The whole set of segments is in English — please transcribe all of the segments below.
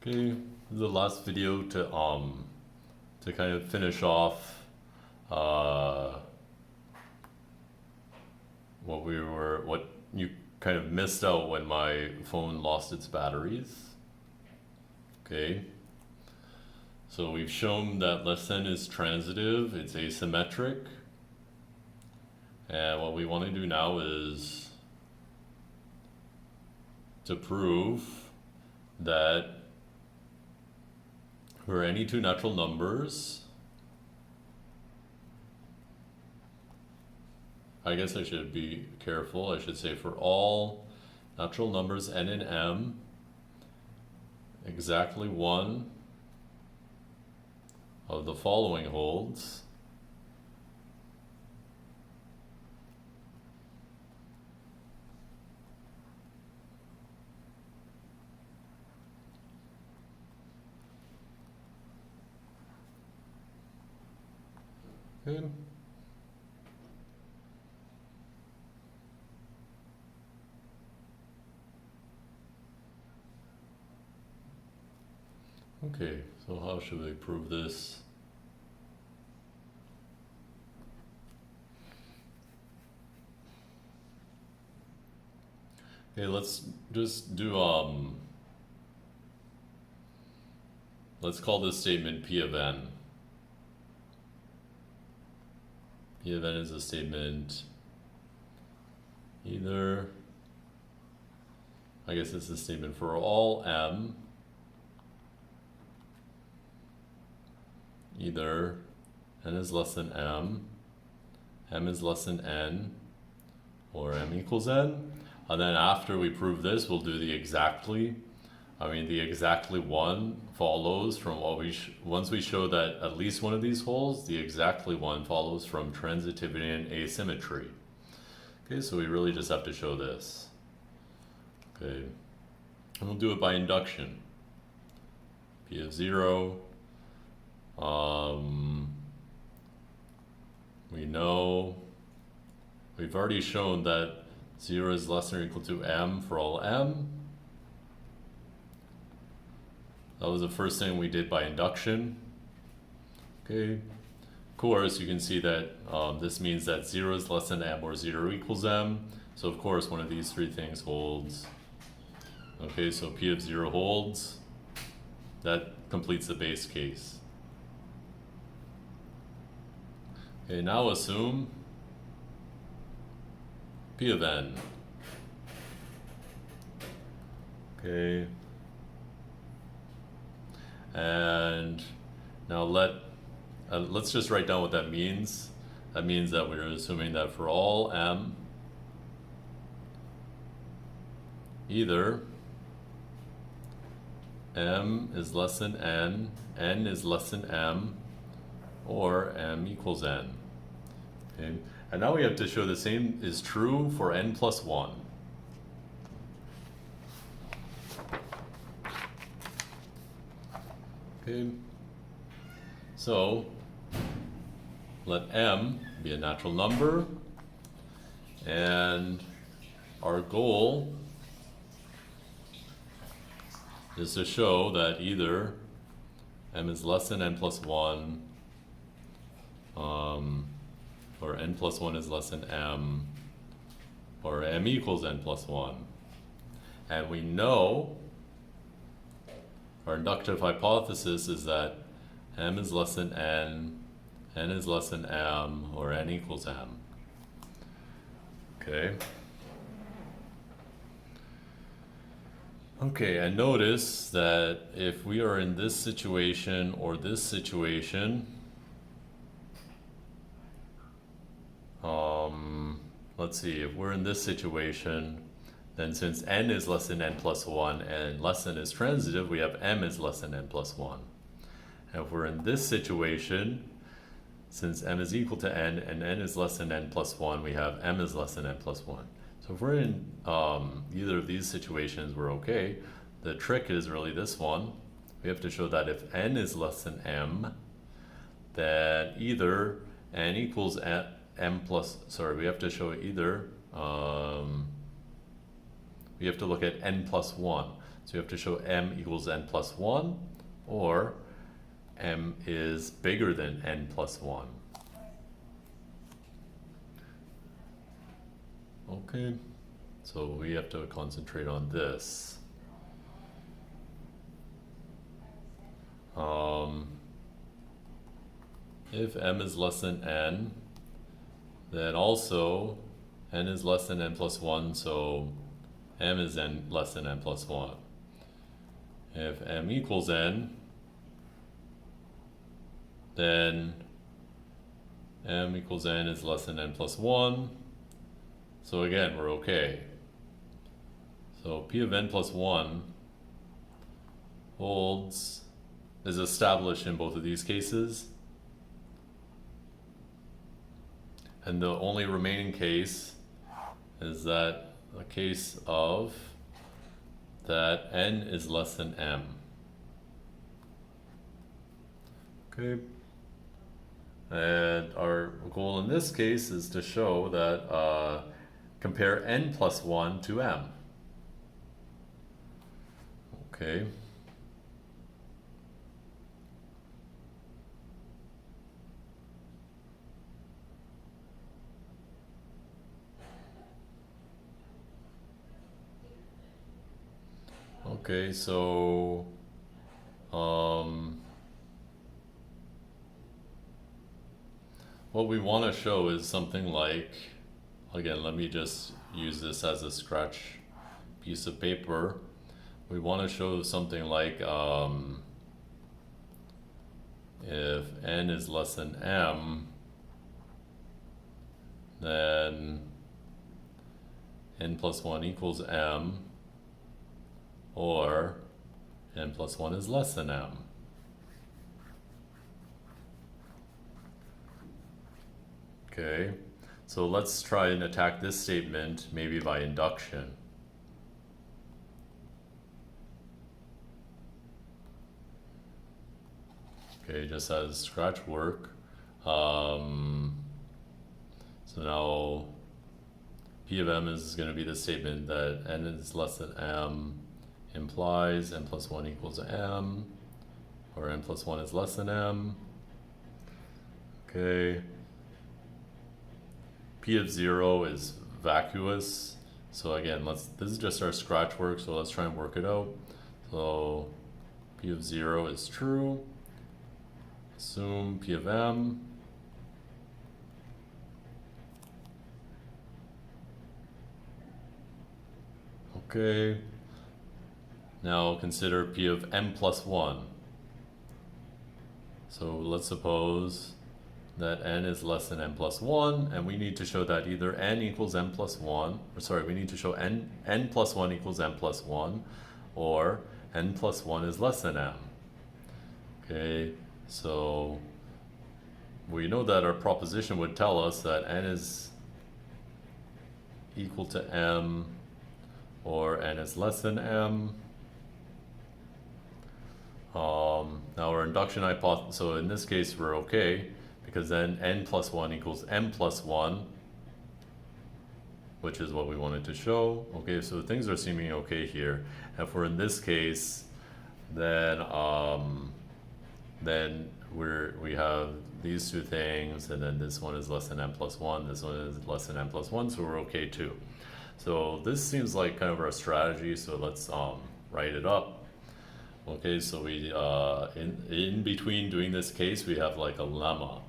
Okay, the last video to kind of finish off uh, what you kind of missed out when my phone lost its batteries. Okay, so we've shown that less than is transitive, it's asymmetric, and what we want to do now is to prove that for any two natural numbers, I guess I should be careful. I should say for all natural numbers n and m, exactly one of the following holds. Okay. Okay, so how should we prove this? Okay, let's just do let's call this statement P of n. P of n is a statement either, I guess it's a statement for all m, either n is less than m is less than n, or m equals n. And then after we prove this, we'll do the exactly. The exactly one follows from what once we show that at least one of these holds, the exactly one follows from transitivity and asymmetry. Okay, so we really just have to show this. Okay, and we'll do it by induction. P of 0. We know, we've already shown that 0 is less than or equal to m for all m. That was the first thing we did by induction. Okay, of course you can see that this means that 0 is less than m or 0 equals m. So of course one of these three things holds. Okay, so P of 0 holds. That completes the base case. Okay, now assume P of n. Okay. And now let's just write down what that means. That means that we're assuming that for all m, either m is less than n is less than m, or m equals n. Okay. And now we have to show the same is true for n plus 1. Okay. So let m be a natural number, and our goal is to show that either m is less than n plus 1, or n plus 1 is less than m, or m equals n plus 1. And we know our inductive hypothesis is that m is less than n is less than m, or n equals m. Okay. Okay, and notice that if we are in this situation or this situation, let's see, if we're in this situation, then since n is less than n plus 1 and less than is transitive, we have m is less than n plus 1. And if we're in this situation, since m is equal to n and n is less than n plus 1, we have m is less than n plus 1. So if we're in either of these situations, we're okay. The trick is really this one. We have to show that if n is less than m, then either n equals m plus, we have to show either, we have to look at n plus 1. So you have to show m equals n plus 1, or m is bigger than n plus 1. Okay, so we have to concentrate on this. If m is less than n, then also n is less than n plus 1, so m is less than n plus 1. If m equals n, then m equals n is less than n plus 1. So again, we're okay. So p of n plus 1 is established in both of these cases. And the only remaining case is that a case of that n is less than m. Okay. And our goal in this case is to show that compare n plus 1 to m. Okay. Okay, so what we want to show is something like, again, let me just use this as a scratch piece of paper. We want to show something like if n is less than m, then n plus 1 equals m, or n plus 1 is less than m. Okay, so let's try and attack this statement maybe by induction. Okay, just as scratch work. So now P of m is going to be the statement that n is less than m implies n plus 1 equals m, or n plus 1 is less than m. Okay. P of 0 is vacuous. So again, this is just our scratch work, so let's try and work it out. So P of 0 is true. Assume P of m. Okay. Now consider P of m plus 1. So let's suppose that n is less than n plus 1, and we need to show that either n equals n plus 1, or sorry, we need to show n plus 1 equals n plus 1, or n plus 1 is less than m. Okay, so we know that our proposition would tell us that n is equal to m, or n is less than m. Now our induction hypothesis, so in this case we're okay, because then n plus 1 equals m plus 1, which is what we wanted to show. Okay, so things are seeming okay here. If we're in this case, then we have these two things, and then this one is less than n plus 1, this one is less than n plus 1, so we're okay too. So this seems like kind of our strategy, so let's write it up. Okay, so we in between doing this case, we have like a lemma.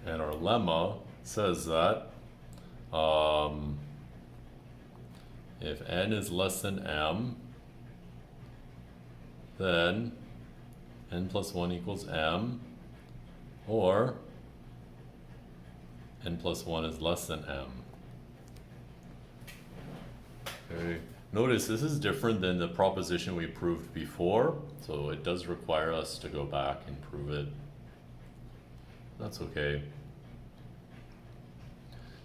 And our lemma says that if n is less than m, then n plus 1 equals m, or n plus 1 is less than m. Okay. Notice this is different than the proposition we proved before, so it does require us to go back and prove it. That's okay.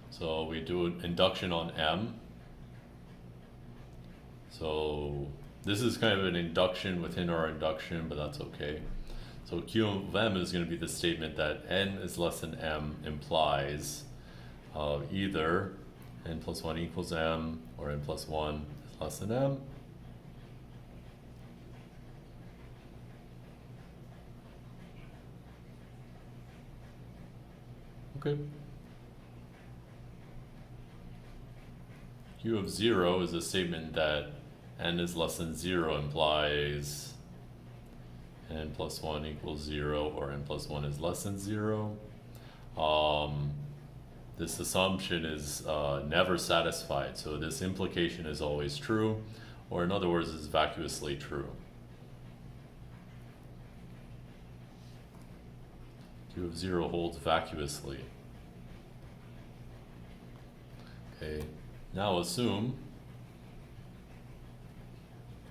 So we do an induction on m. So this is kind of an induction within our induction, but that's okay. So Q of m is going to be the statement that n is less than m implies either n plus 1 equals m, or n plus 1 is less than m. Okay. Q of 0 is a statement that n is less than 0 implies n plus 1 equals 0 or n plus 1 is less than 0. This assumption is never satisfied, so this implication is always true, or in other words, is vacuously true. Q of 0 holds vacuously. Okay, now assume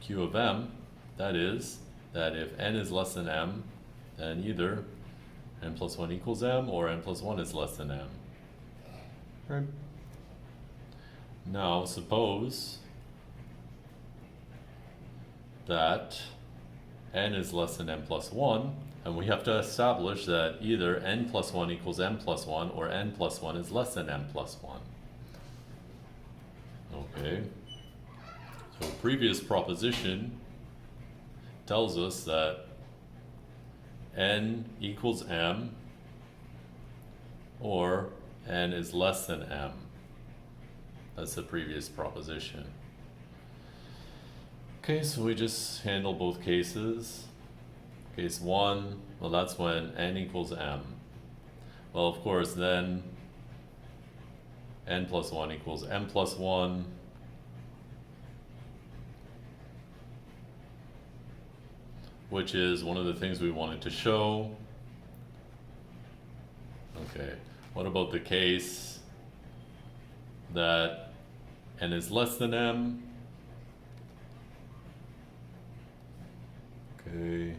Q of m, that is, that if n is less than m, then either n plus 1 equals m or n plus 1 is less than m. Right. Now suppose that n is less than m plus 1, and we have to establish that either n plus 1 equals m plus 1 or n plus 1 is less than m plus 1. Okay, so previous proposition tells us that n equals m or n is less than m. That's the previous proposition. Okay, so we just handle both cases. Case 1, well, that's when n equals m. Well, of course, then n plus 1 equals m plus 1. Which is one of the things we wanted to show. Okay, what about the case that n is less than m? Okay.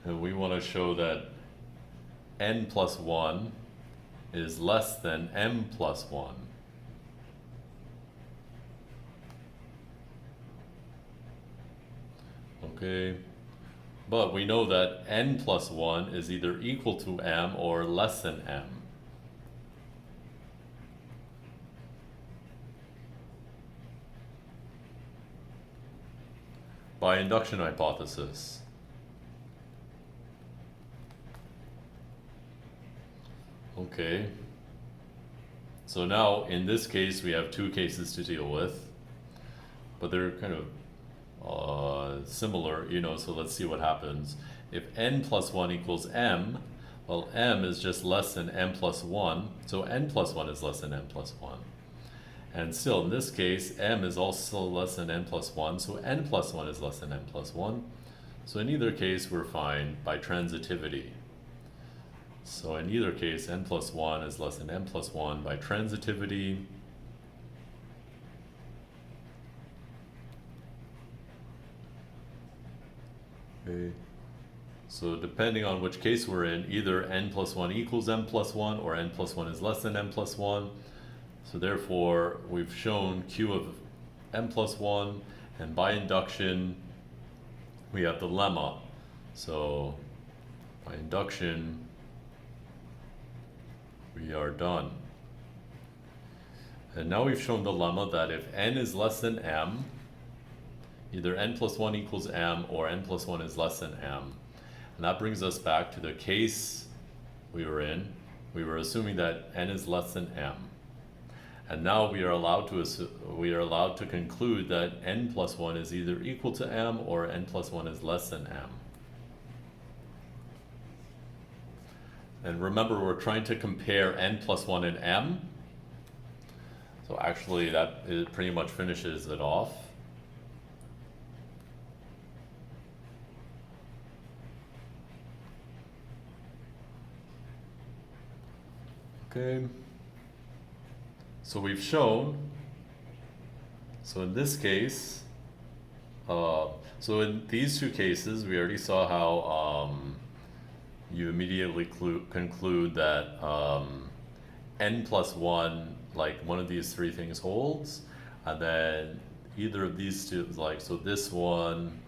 And we want to show that n plus 1 is less than m plus 1. Okay, but we know that n plus 1 is either equal to m or less than m. By induction hypothesis. Okay, so now in this case we have two cases to deal with, but they're kind of similar, you know, so let's see what happens. If n plus 1 equals m, well, m is just less than m plus 1, so n plus 1 is less than m plus 1. And still, in this case, m is also less than n plus 1, so n plus 1 is less than m plus 1. So in either case, we're fine by transitivity. So in either case, n plus 1 is less than m plus 1 by transitivity. Okay. So depending on which case we're in, either n plus 1 equals m plus 1 or n plus 1 is less than m plus 1. So therefore, we've shown Q of m plus 1, and by induction, we have the lemma. So by induction, we are done. And now we've shown the lemma that if n is less than m, either n plus 1 equals m or n plus 1 is less than m. And that brings us back to the case we were in. We were assuming that n is less than m. And now we are allowed to conclude that n plus 1 is either equal to m or n plus 1 is less than m. And remember, we're trying to compare n plus 1 and m. So actually that pretty much finishes it off. Okay. So we've shown, so in this case, so in these two cases, we already saw how you immediately conclude that n plus 1, like one of these three things holds, and then either of these two, like, so this one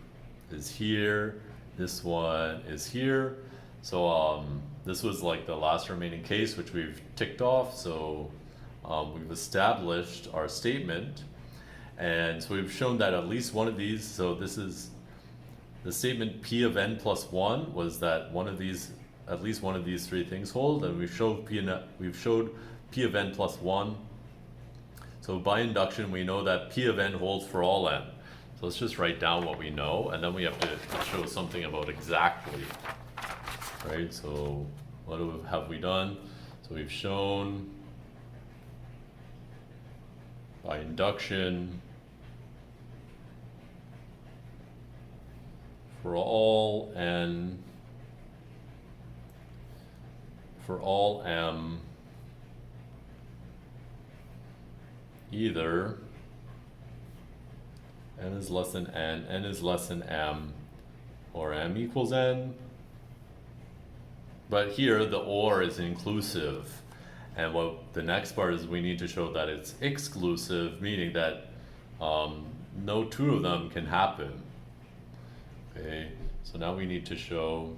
is here, this one is here, so this was like the last remaining case, which we've ticked off. So we've established our statement. And so we've shown that at least one of these, so this is the statement P of n plus 1 was that one of these, at least one of these three things hold, and we've showed P of n plus 1. So by induction, we know that P of n holds for all n. So let's just write down what we know, and then we have to show something about exactly, right? So what have we done? So we've shown by induction for all n, for all m, either n is less than n, n is less than m, or m equals n. But here the or is inclusive, and what the next part is, we need to show that it's exclusive, meaning that no two of them can happen. Okay, so now we need to show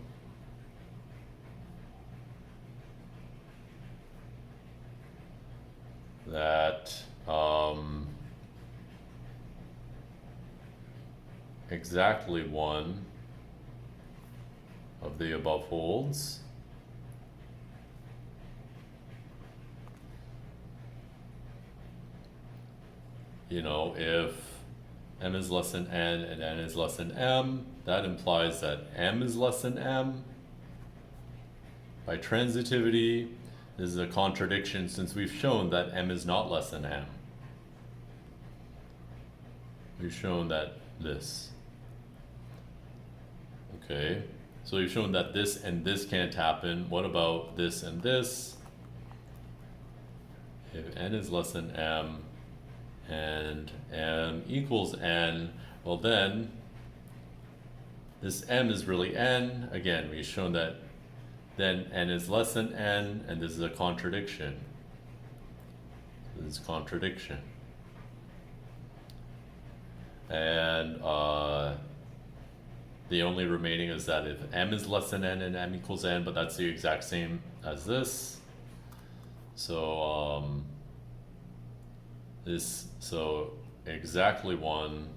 that exactly one of the above holds. You know, if m is less than n and n is less than m, that implies that m is less than m. By transitivity, this is a contradiction since we've shown that m is not less than m. We've shown that this. Okay, so we've shown that this and this can't happen. What about this and this? If n is less than m and m equals n, well then this m is really n. Again, we've shown that then n is less than n, and this is a contradiction. This is contradiction. And the only remaining is that if m is less than n and m equals n, but that's the exact same as this. So so exactly one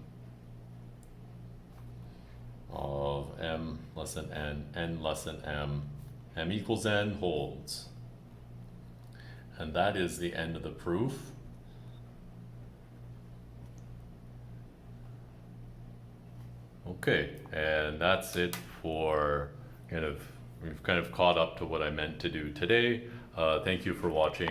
of m less than n, n less than m, m equals n holds. And that is the end of the proof. Okay, and that's it for we've kind of caught up to what I meant to do today. Thank you for watching.